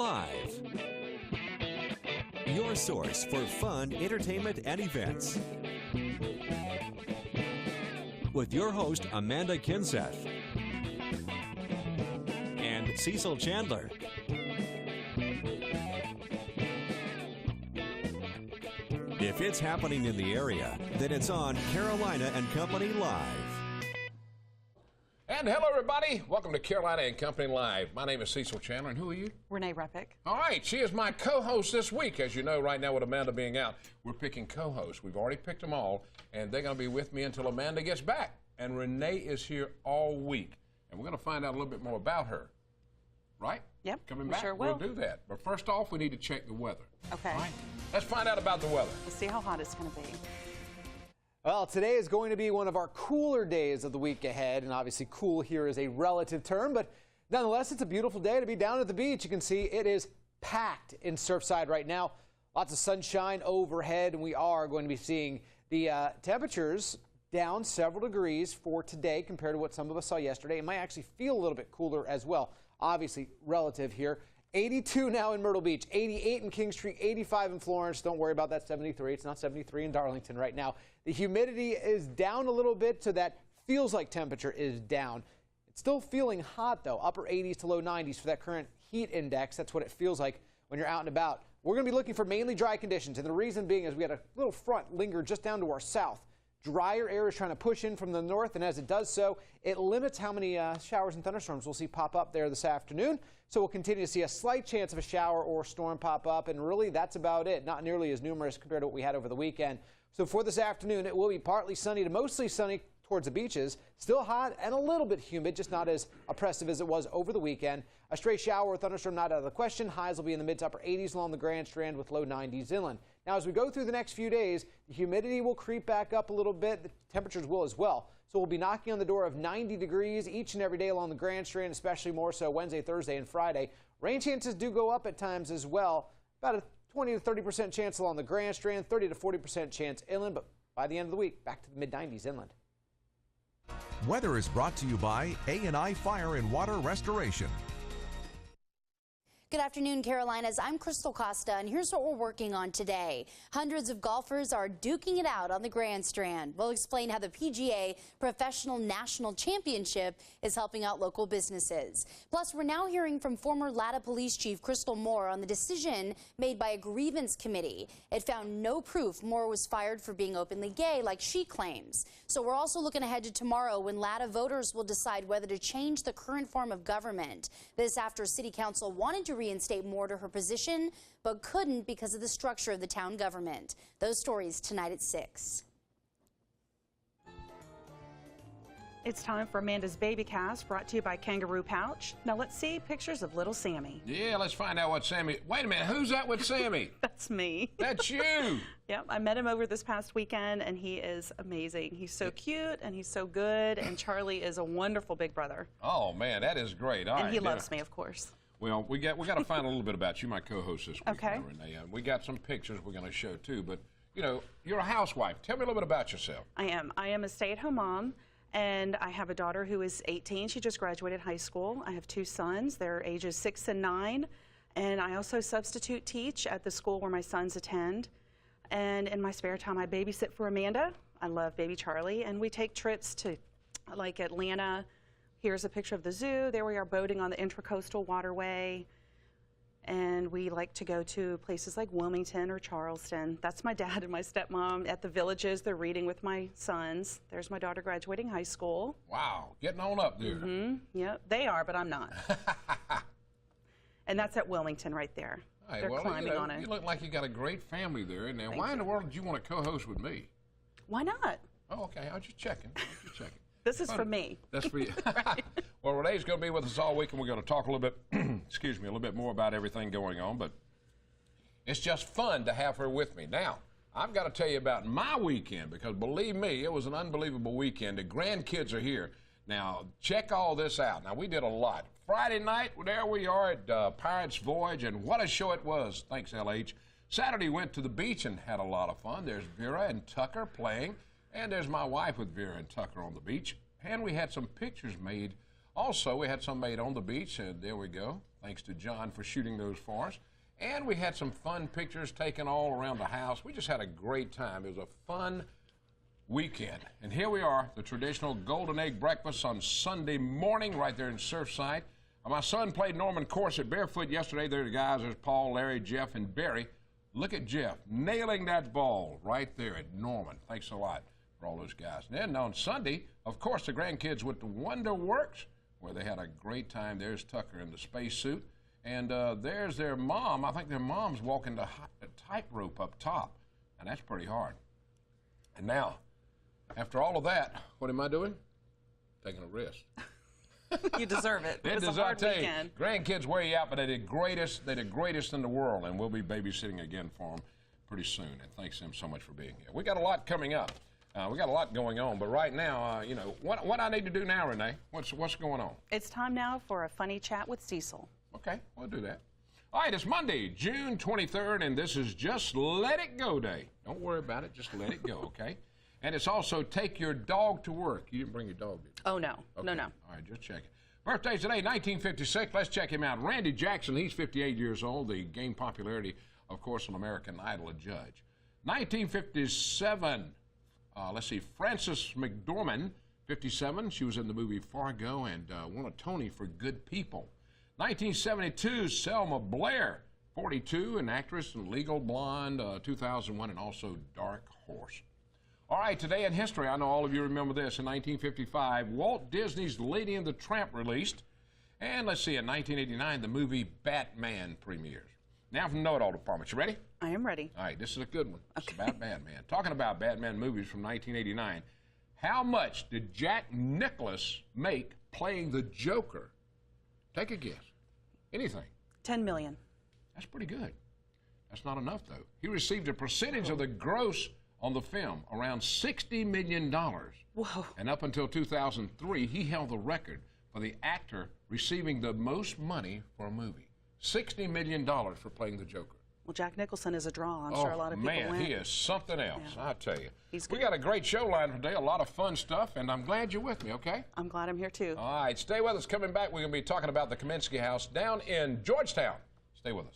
Live, your source for fun, entertainment, and events. With your host, Amanda Kinseth and Cecil Chandler. If it's happening in the area, then it's on Carolina and Company Live. And hello, everybody. Welcome to Carolina and Company Live. My name is Cecil Chandler, and who are you? Renee Reppick. All right, she is my co-host this week. As you know, right now with Amanda being out, we're picking co-hosts. We've already picked them all, and they're going to be with me until Amanda gets back. And Renee is here all week, and we're going to find out a little bit more about her. Right? Yep. Coming back, sure we'll do that. But first off, we need to check the weather. Okay. All right? Let's find out about the weather. We'll see how hot it's going to be. Well, today is going to be one of our cooler days of the week ahead, and obviously cool here is a relative term, but nonetheless, it's a beautiful day to be down at the beach. You can see it is packed in Surfside right now. Lots of sunshine overhead, and we are going to be seeing the temperatures down several degrees for today compared to what some of us saw yesterday. It might actually feel a little bit cooler as well. Obviously, relative here. 82 now in Myrtle Beach, 88 in King Street, 85 in Florence. Don't worry about that 73. It's not 73 in Darlington right now. The humidity is down a little bit, so that feels like temperature is down. It's still feeling hot, though, upper 80s to low 90s for that current heat index. That's what it feels like when you're out and about. We're going to be looking for mainly dry conditions, and the reason being is we had a little front linger just down to our south. Drier air is trying to push in from the north, and as it does so, it limits how many showers and thunderstorms we'll see pop up there this afternoon. So we'll continue to see a slight chance of a shower or storm pop up, and really that's about it. Not nearly as numerous compared to what we had over the weekend. So for this afternoon, it will be partly sunny to mostly sunny towards the beaches. Still hot and a little bit humid, just not as oppressive as it was over the weekend. A stray shower or thunderstorm not out of the question. Highs will be in the mid to upper 80s along the Grand Strand with low 90s inland. Now, as we go through the next few days, the humidity will creep back up a little bit. The temperatures will as well. So we'll be knocking on the door of 90 degrees each and every day along the Grand Strand, especially more so Wednesday, Thursday, and Friday. Rain chances do go up at times as well. About a 20 to 30% chance along the Grand Strand, 30 to 40% chance inland, but by the end of the week, back to the mid-90s inland. Weather is brought to you by A&I Fire and Water Restoration. Good afternoon, Carolinas. I'm Crystal Costa, and here's what we're working on today. Hundreds of golfers are duking it out on the Grand Strand. We'll explain how the PGA Professional National Championship is helping out local businesses. Plus, we're now hearing from former Latta Police Chief Crystal Moore on the decision made by a grievance committee. It found no proof Moore was fired for being openly gay like she claims. So we're also looking ahead to tomorrow when Latta voters will decide whether to change the current form of government. This after City Council wanted to reinstate Moore to her position, but couldn't because of the structure of the town government. Those stories tonight at 6. It's time for Amanda's Baby Cast, brought to you by Kangaroo Pouch. Now let's see pictures of little Sammy. Yeah, let's find out what Sammy... Wait a minute, who's that with Sammy? That's me. That's you. Yep, I met him over this past weekend, and he is amazing. He's so cute, and he's so good, and Charlie is a wonderful big brother. Oh, man, that is great. All and right, he loves me, of course. Well, we got to find a little bit about you, my co-host this week, Okay. Renee. We got some pictures we're going to show, too. But, you know, you're a housewife. Tell me a little bit about yourself. I am. I am a stay-at-home mom, and I have a daughter who is 18. She just graduated high school. I have 2 sons. They're ages 6 and 9. And I also substitute teach at the school where my sons attend. And in my spare time, I babysit for Amanda. I love baby Charlie. And we take trips to, like, Atlanta. Here's a picture of the zoo. There we are boating on the Intracoastal Waterway. And we like to go to places like Wilmington or Charleston. That's my dad and my stepmom. At the villages, they're reading with my sons. There's my daughter graduating high school. Wow, getting on up there. Yep, they are, but I'm not. And that's at Wilmington right there. Hey, they're climbing on it. You look like you got a great family there. Now, why in the world did you want to co-host with me? Why not? Oh, okay. I was just checking. This is for me. That's for you. Well, Renee's going to be with us all week, and we're going to talk a little bit, excuse me, a little bit more about everything going on. But it's just fun to have her with me. Now, I've got to tell you about my weekend, because believe me, it was an unbelievable weekend. The grandkids are here. Now, check all this out. Now, we did a lot. Friday night, there we are at Pirates Voyage, and what a show it was. Thanks, LH. Saturday, went to the beach and had a lot of fun. There's Vera and Tucker playing. And there's my wife with Vera and Tucker on the beach. And we had some pictures made. Also, we had some made on the beach. And there we go. Thanks to John for shooting those for us. And we had some fun pictures taken all around the house. We just had a great time. It was a fun weekend. And here we are, the traditional golden egg breakfast on Sunday morning right there in Surfside. My son played Norman Course at Barefoot yesterday. There are the guys. There's Paul, Larry, Jeff, and Barry. Look at Jeff nailing that ball right there at Norman. Thanks a lot for all those guys. And then on Sunday, of course, the grandkids went to WonderWorks, where they had a great time. There's Tucker in the spacesuit. And there's their mom. I think their mom's walking the tightrope up top. And that's pretty hard. And now, after all of that, what am I doing? Taking a rest. You deserve it. It was a hard weekend. Grandkids wear you out, but they did greatest in the world, and we'll be babysitting again for them pretty soon. And thanks them so much for being here. We got a lot coming up. We got a lot going on, but right now, you know, what I need to do now, Renee? What's going on? It's time now for a funny chat with Cecil. Okay, we'll do that. All right, it's Monday, June 23rd, and this is Just Let It Go Day. Don't worry about it. Just let it go, okay? And it's also Take Your Dog to Work. You didn't bring your dog, did you? Oh, no. Okay. No. All right, just check it. Birthdays today, 1956. Let's check him out. Randy Jackson, he's 58 years old. He gained popularity, of course, on American Idol, a judge. 1957, let's see, Frances McDormand, 57. She was in the movie Fargo and won a Tony for Good People. 1972, Selma Blair, 42, an actress in Legal Blonde, 2001, and also Dark Horse. All right, today in history, I know all of you remember this. In 1955, Walt Disney's Lady and the Tramp released. And let's see, in 1989, the movie Batman premieres. Now from Know It All Department. You ready? I am ready. All right, this is a good one. Okay. It's about Batman. Talking about Batman movies from 1989, how much did Jack Nicklaus make playing the Joker? Take a guess. Anything. $10 million. That's pretty good. That's not enough, though. He received a percentage of the gross on the film, around $60 million. Whoa. And up until 2003, he held the record for the actor receiving the most money for a movie. $60 million for playing the Joker. Well, Jack Nicholson is a draw. I'm sure a lot of people went. He is something else, yeah. I tell you. We got a great show lined today, a lot of fun stuff, and I'm glad you're with me, okay? I'm glad I'm here, too. All right, stay with us. Coming back, we're going to be talking about the Kaminsky House down in Georgetown. Stay with us.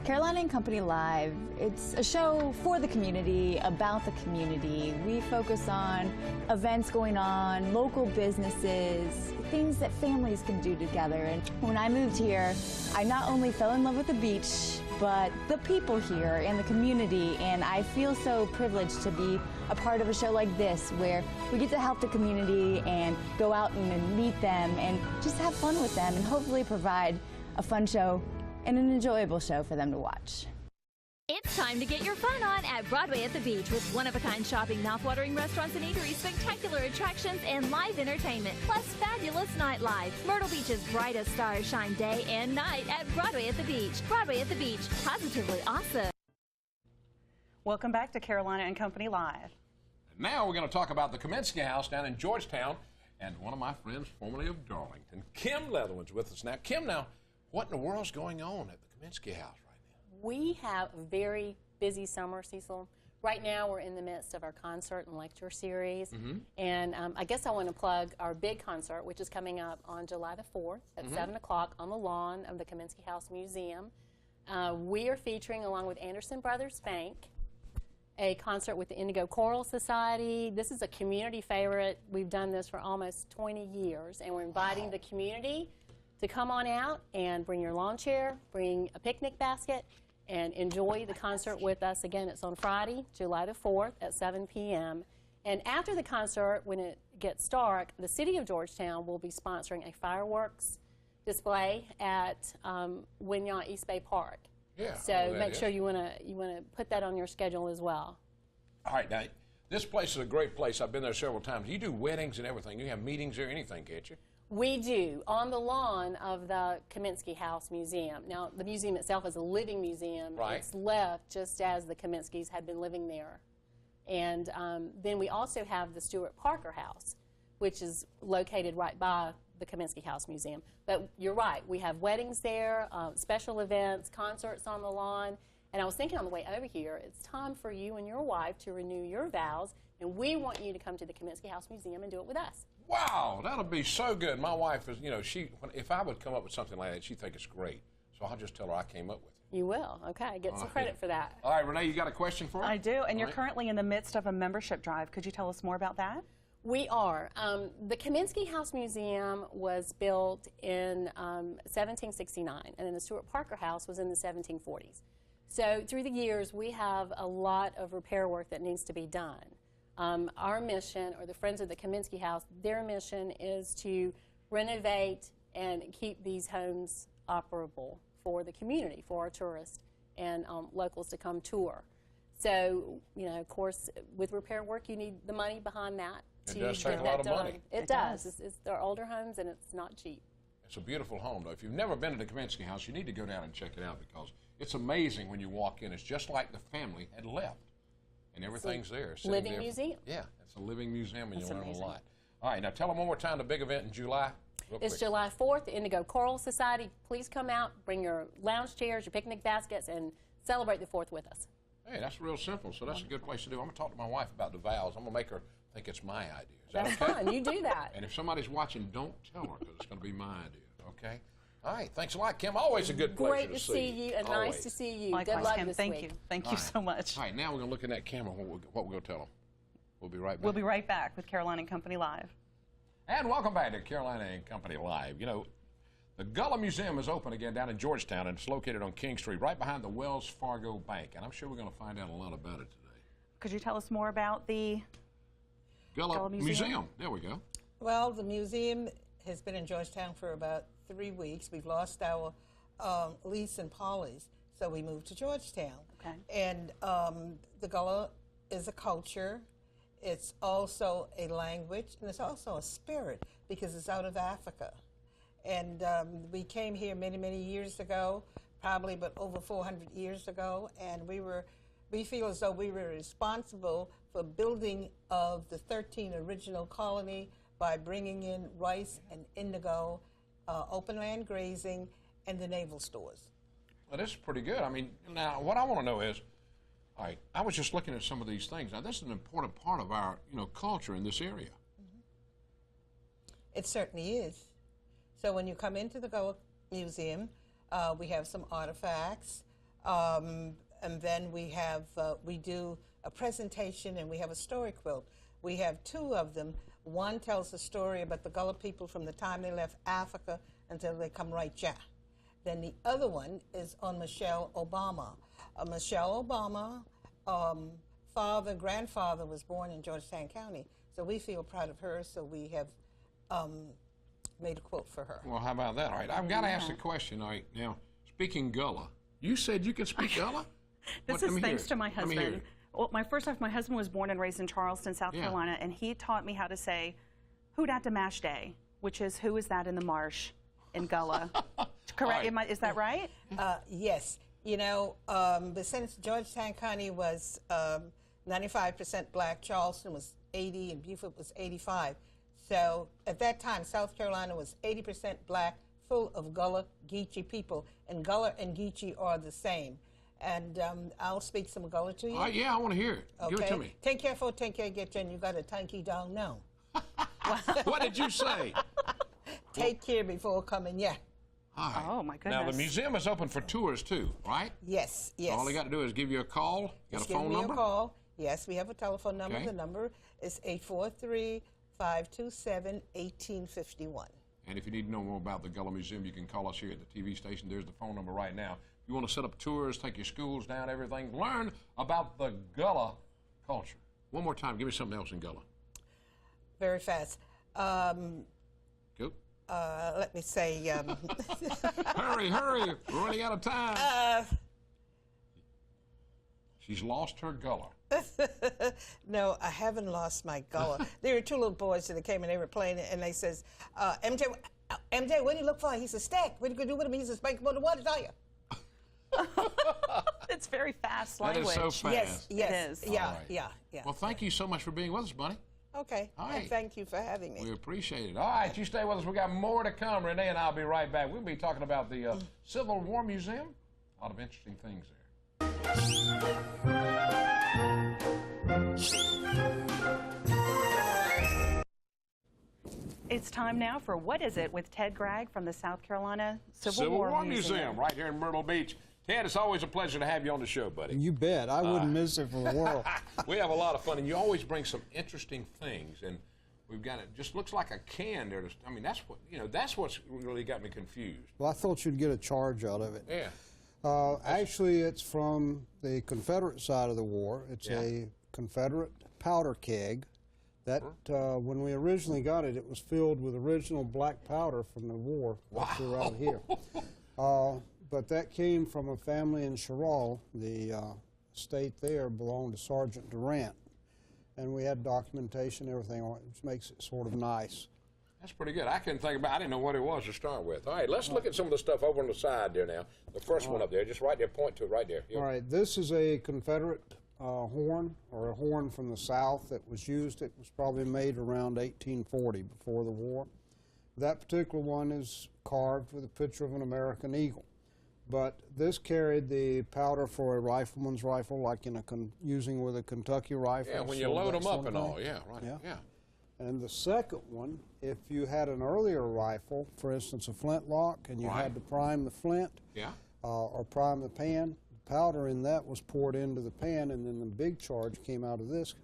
Carolina and Company Live, it's a show for the community, about the community. We focus on events going on, local businesses, things that families can do together. And when I moved here, I not only fell in love with the beach, but the people here and the community, and I feel so privileged to be a part of a show like this where we get to help the community and go out and meet them and just have fun with them and hopefully provide a fun show and an enjoyable show for them to watch. It's time to get your fun on at Broadway at the Beach with one-of-a-kind shopping, mouth-watering restaurants and eateries, spectacular attractions, and live entertainment, plus fabulous nightlife. Myrtle Beach's brightest stars shine day and night at Broadway at the Beach. Broadway at the Beach, positively awesome. Welcome back to Carolina and Company Live. Now we're going to talk about the Kaminsky House down in Georgetown, and one of my friends, formerly of Darlington, Kim Leatherwood's with us now. Kim, now, what in the world's going on at the Kaminsky House right now? We have a very busy summer, Cecil. Right now, we're in the midst of our concert and lecture series. And I guess I want to plug our big concert, which is coming up on July the 4th at 7 o'clock on the lawn of the Kaminsky House Museum. We are featuring, along with Anderson Brothers Bank, a concert with the Indigo Choral Society. This is a community favorite. We've done this for almost 20 years, and we're inviting the community to come on out and bring your lawn chair, bring a picnic basket, and enjoy the concert with us. Again, it's on Friday, July the 4th at 7 p.m. And after the concert, when it gets dark, the City of Georgetown will be sponsoring a fireworks display at Wynyatt East Bay Park. Yeah, so make sure you want to put that on your schedule as well. All right, now, this place is a great place. I've been there several times. You do weddings and everything. You have meetings or anything, can't you? We do, on the lawn of the Kaminsky House Museum. Now, the museum itself is a living museum. Right. It's left just as the Kaminskys had been living there. And then we also have the Stuart Parker House, which is located right by the Kaminsky House Museum. But you're right, we have weddings there, special events, concerts on the lawn. And I was thinking on the way over here, it's time for you and your wife to renew your vows, and we want you to come to the Kaminsky House Museum and do it with us. Wow, that'll be so good. My wife is, you know, if I would come up with something like that, she'd think it's great. So I'll just tell her I came up with it. You will. Okay, get some credit for that. All right, Renee, you got a question for me? I do, and you're currently in the midst of a membership drive. Could you tell us more about that? We are. The Kaminsky House Museum was built in 1769, and then the Stuart Parker House was in the 1740s. So through the years, we have a lot of repair work that needs to be done. Our mission, or the Friends of the Kaminsky House, their mission is to renovate and keep these homes operable for the community, for our tourists and locals to come tour. So, you know, of course, with repair work, you need the money behind that. It does take a lot of money. It does. They're older homes, and it's not cheap. It's a beautiful home, though. If you've never been to the Kaminsky House, you need to go down and check it out because it's amazing when you walk in. It's just like the family had left, and everything's there. Living museum. Yeah, it's a living museum, and you learn a lot. All right, now tell them one more time the big event in July. It's July 4th, the Indigo Choral Society. Please come out, bring your lounge chairs, your picnic baskets, and celebrate the 4th with us. Hey, that's real simple, so that's a good place to do. I'm going to talk to my wife about the vows. I'm going to make her think it's my idea. Is that That's okay? fun. You do that. And if somebody's watching, don't tell her because it's going to be my idea, okay? All right, thanks a lot, Kim. Always a good pleasure Great to see you, and nice to see you. Likewise, good luck Kim. this Thank week. you. Thank you so much. All right, now we're going to look in that camera. What we're going to tell them. We'll be right back. We'll be right back with Caroline and Company Live. And welcome back to Carolina and Company Live. You know, the Gullah Museum is open again down in Georgetown, and it's located on King Street, right behind the Wells Fargo Bank. And I'm sure we're going to find out a lot about it today. Could you tell us more about the Gullah Museum? There we go. Well, the museum has been in Georgetown for about 3 weeks. We've lost our lease in Polly's, so we moved to Georgetown. Okay. And the Gullah is a culture. It's also a language, and it's also a spirit because it's out of Africa. And we came here many, many years ago, probably but over 400 years ago, and we feel as though we were responsible for building of the 13 original colony by bringing in rice and indigo, open land grazing, and the naval stores. Well, this is pretty good. I mean, now what I want to know is, all right, I was just looking at some of these things. Now, this is an important part of our, culture in this area. Mm-hmm. It certainly is. So when you come into the Gullah Museum, we have some artifacts, and then we do a presentation, and we have a story quilt. We have 2 of them. One tells the story about the Gullah people from the time they left Africa until they come right here. Then the other one is on Michelle Obama. Michelle Obama, grandfather was born in Georgetown County, so we feel proud of her, so we have made a quote for her. Well, how about that? All right, I've got to ask the question. All right, now, speaking Gullah, you said you could speak Gullah? This is thanks to my husband. Well, my husband was born and raised in Charleston, South Carolina, and he taught me how to say, "Who dat de mash day," which is "Who is that in the marsh?" in Gullah. Correct? Right. Is that right? Yes. But since Georgetown County was 95% black, Charleston was 80, and Beaufort was 85. So at that time, South Carolina was 80% black, full of Gullah Geechee people, and Gullah and Geechee are the same. And I'll speak some Gullah to you. Yeah, I want to hear it. Okay. Give it to me. Take care for, take care, get you, and you got a tanky down now. What did you say? Take care before coming, yeah. All right. Oh, my goodness. Now, the museum is open for tours, too, right? Yes, yes. All they got to do is give you a call. Got a phone number? Give me a call. Yes, we have a telephone number. Okay. The number is 843-527-1851. And if you need to know more about the Gullah Museum, you can call us here at the TV station. There's the phone number right now. If you want to set up tours, take your schools down, everything, learn about the Gullah culture. One more time, give me something else in Gullah. Very fast. Go. Let me say... Hurry, hurry. We're running out of time. She's lost her Gullah. No, I haven't lost my Gullah. There were two little boys that came and they were playing it, and they says, MJ, what do you look for? He says, stack. What are you going to do with him? He says, make him on the water, tell you. It's very fast language. That is so fast. Yes, it is. Yeah, right. yeah. Well, thank you so much for being with us, buddy. Okay, All right. and thank you for having me. We appreciate it. All right, you stay with us. We got more to come. Renee and I'll be right back. We'll be talking about the Civil War Museum. A lot of interesting things there. It's time now for What Is It with Ted Gregg from the South Carolina Civil War Museum right here in Myrtle Beach. Ted, it's always a pleasure to have you on the show, buddy. You bet. I wouldn't miss it for the world. We have a lot of fun, and you always bring some interesting things. And we've got it. Just looks like a can there. I mean, that's what that's what's really got me confused. Well, I thought you'd get a charge out of it. Yeah. Actually, it's from the Confederate side of the war. It's a Confederate powder keg. That when we originally got it, it was filled with original black powder from the war up to around here. But that came from a family in Sherall. The estate there belonged to Sergeant Durant. And we had documentation, everything on it, which makes it sort of nice. That's pretty good. I couldn't think about I didn't know what it was to start with. All right, let's look at some of the stuff over on the side there now. The first one up there, just right there, point to it right there. Here. All right, this is a Confederate horn, or a horn from the South that was used. It was probably made around 1840, before the war. That particular one is carved with a picture of an American eagle. But this carried the powder for a rifleman's rifle, like in using with a Kentucky rifle. Yeah, when you load them up and all. Yeah, right. Yeah. And the second one, if you had an earlier rifle, for instance, a flintlock, and you had to prime the flint or prime the pan, the powder in that was poured into the pan, and then the big charge came out of this.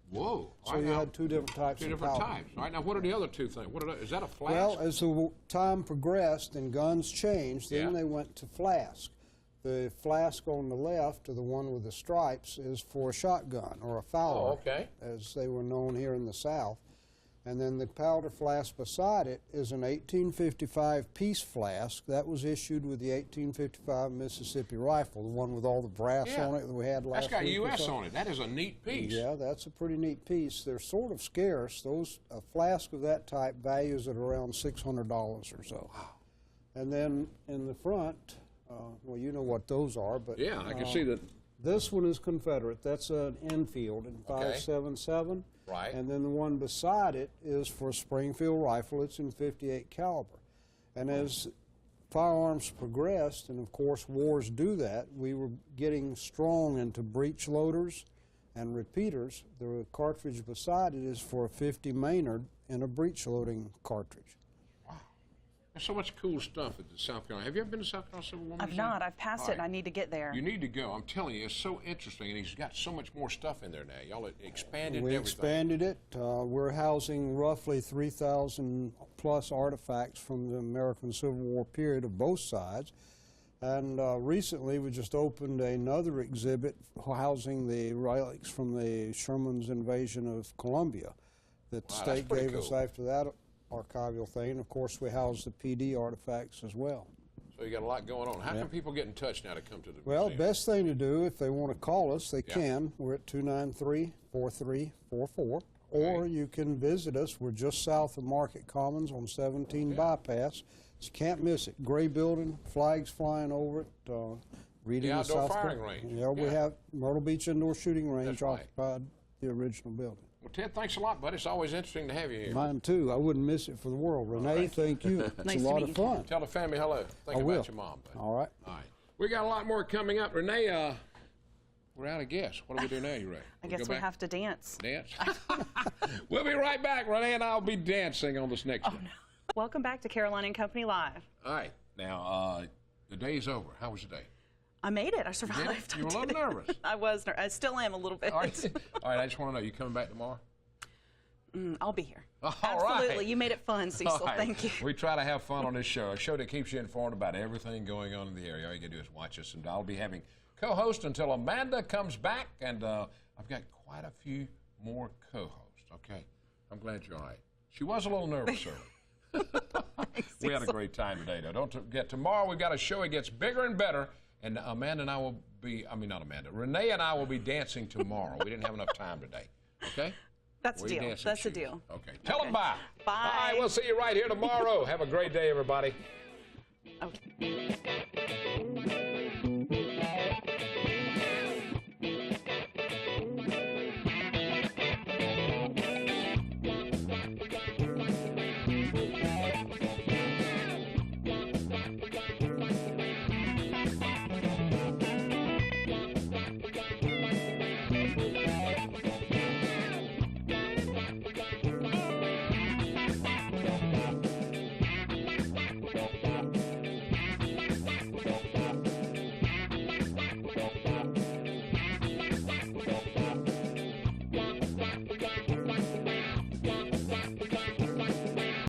Whoa. So you had two different types of powder. Two different types. All right, now what are the other two things? Is that a flask? Well, as the time progressed and guns changed, then they went to flask. The flask on the left, or the one with the stripes, is for a shotgun, or a Fowler, as they were known here in the South. And then the powder flask beside it is an 1855 Peace flask. That was issued with the 1855 Mississippi rifle, the one with all the brass on it that we had last week. That's got U.S. on it. That is a neat piece. Yeah, that's a pretty neat piece. They're sort of scarce. A flask of that type values at around $600 or so. Wow. And then in the front, well, you know what those are, but yeah, I can see that. This one is Confederate. That's an Enfield in 5.77. Right. And then the one beside it is for a Springfield rifle. It's in .58 caliber. And as firearms progressed, and of course wars do that, we were getting strong into breech loaders and repeaters. The cartridge beside it is for a .50 Maynard and a breech loading cartridge. There's so much cool stuff at the South Carolina. Have you ever been to South Carolina Civil War Museum? I've not. I've passed it, and I need to get there. You need to go. I'm telling you, it's so interesting, and he's got so much more stuff in there now. Y'all expanded everything. We expanded it. We're housing roughly 3,000 plus artifacts from the American Civil War period of both sides. And recently, we just opened another exhibit housing the relics from the Sherman's invasion of Columbia that the state gave us after that archival thing. Of course, we house the PD artifacts as well. So you got a lot going on. How can people get in touch now to come to the museum? Well, best thing to do, if they want to call us, they can. We're at 293-4344. Or you can visit us. We're just south of Market Commons on 17 Bypass. You can't miss it. Gray building, flags flying over it. Reading the outdoor firing range. Yeah, we have Myrtle Beach Indoor Shooting Range occupied the original building. Well, Ted, thanks a lot, buddy. It's always interesting to have you here. Mine, too. I wouldn't miss it for the world. Renee, thank you. It's a lot of fun. Tell the family hello. Think about your mom, buddy. All right. All right. We got a lot more coming up. Renee, we're out of guests. What do we do now? You ready? I guess we have to dance. Dance? We'll be right back. Renee and I will be dancing on this next one. No. Welcome back to Carolina and Company Live. All right. Now, the day's over. How was the day? I made it. I survived. You were a little nervous. I was. I still am a little bit. All right. I just want to know, you coming back tomorrow? I'll be here. Absolutely. Right. You made it fun, Cecil. Right. Thank you. We try to have fun on this show, a show that keeps you informed about everything going on in the area. All you got to do is watch us, and I'll be having co-host until Amanda comes back, and I've got quite a few more co-hosts, okay? I'm glad you're all right. She was a little nervous earlier. We had a great time today, though. Don't forget, tomorrow we've got a show. It gets bigger and better, and Amanda and I will be, not Amanda, Renee and I will be dancing tomorrow. We didn't have enough time today, okay? That's a deal. That's a deal. Okay. Tell them bye. Bye. All right, we'll see you right here tomorrow. Have a great day, everybody. Okay.